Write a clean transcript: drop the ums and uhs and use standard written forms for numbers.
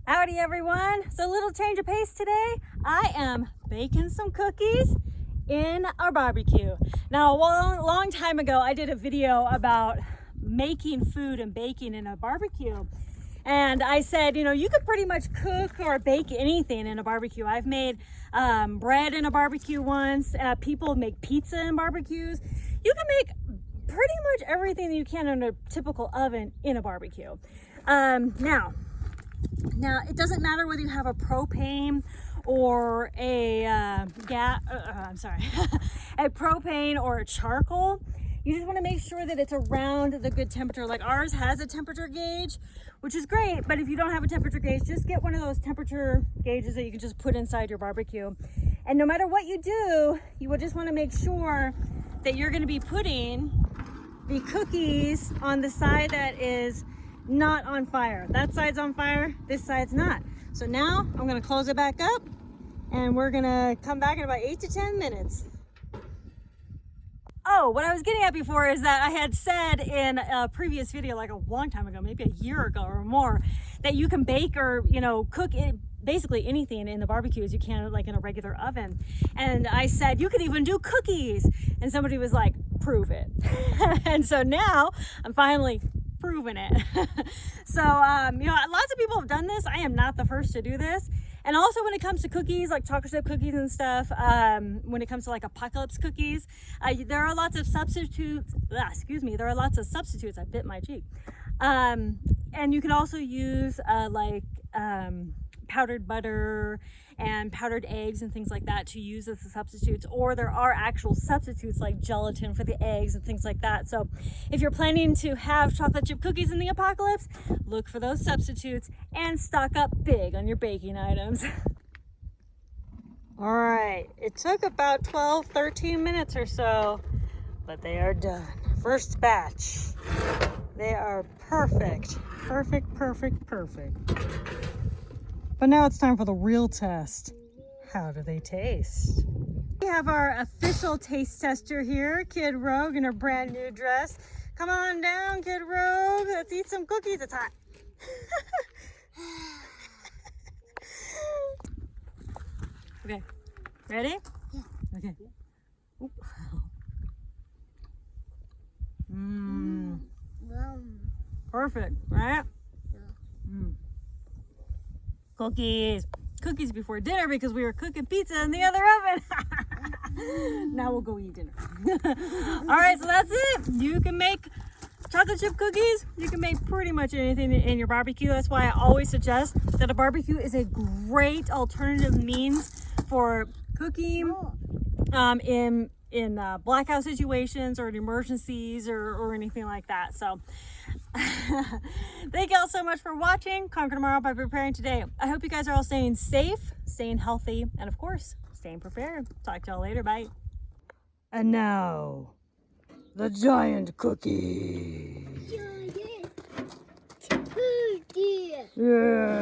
Howdy everyone. So a little change of pace today. I am baking some cookies in our barbecue. Now a long time ago I did a video about making food and baking in a barbecue. And I said, you know, you could pretty much cook or bake anything in a barbecue. I've made bread in a barbecue once. People make pizza in barbecues. You can make pretty much everything that you can in a typical oven in a barbecue. Now, it doesn't matter whether you have a propane or a a propane or a charcoal. You just want to make sure that it's around the good temperature. Like ours has a temperature gauge, which is great, but if you don't have a temperature gauge, just get one of those temperature gauges that you can just put inside your barbecue. And no matter what you do, you will just want to make sure that you're going to be putting the cookies on the side that is not on fire. That side's on fire, this side's not. So now I'm gonna close it back up and we're gonna come back in about 8 to 10 minutes. Oh, what I was getting at before is that I had said in a previous video, like a long time ago, maybe a year ago or more, that you can bake or, you know, cook it, basically anything in the barbecue as you can like in a regular oven. And I said, you could even do cookies. And somebody was like, prove it. And so now I'm finally proving it. So, you know, lots of people have done this. I am not the first to do this. And also when it comes to cookies, like chocolate chip cookies and stuff, when it comes to like apocalypse cookies, there are lots of substitutes. There are lots of substitutes. I bit my cheek. And you can also use powdered butter and powdered eggs and things like that to use as the substitutes, or there are actual substitutes like gelatin for the eggs and things like that. So if you're planning to have chocolate chip cookies in the apocalypse, look for those substitutes and stock up big on your baking items. All right, it took about 13 minutes or so, but they are done. First batch. They are perfect. But now it's time for the real test. How do they taste? We have our official taste tester here, Kid Rogue, in her brand new dress. Come on down, Kid Rogue. Let's eat some cookies. It's hot. Okay, ready? Yeah. Okay. Perfect, right? Cookies before dinner because we were cooking pizza in the other oven. Now we'll go eat dinner. All right, so that's it. You can make chocolate chip cookies. You can make pretty much anything in your barbecue. That's why I always suggest that a barbecue is a great alternative means for cooking in blackout situations or in emergencies or anything like that. So thank you all so much for watching Conquer Tomorrow by Preparing Today. I hope you guys are all staying safe, staying healthy, and of course, staying prepared. Talk to y'all later. Bye. And now, the giant cookie. Giant cookie. Yeah.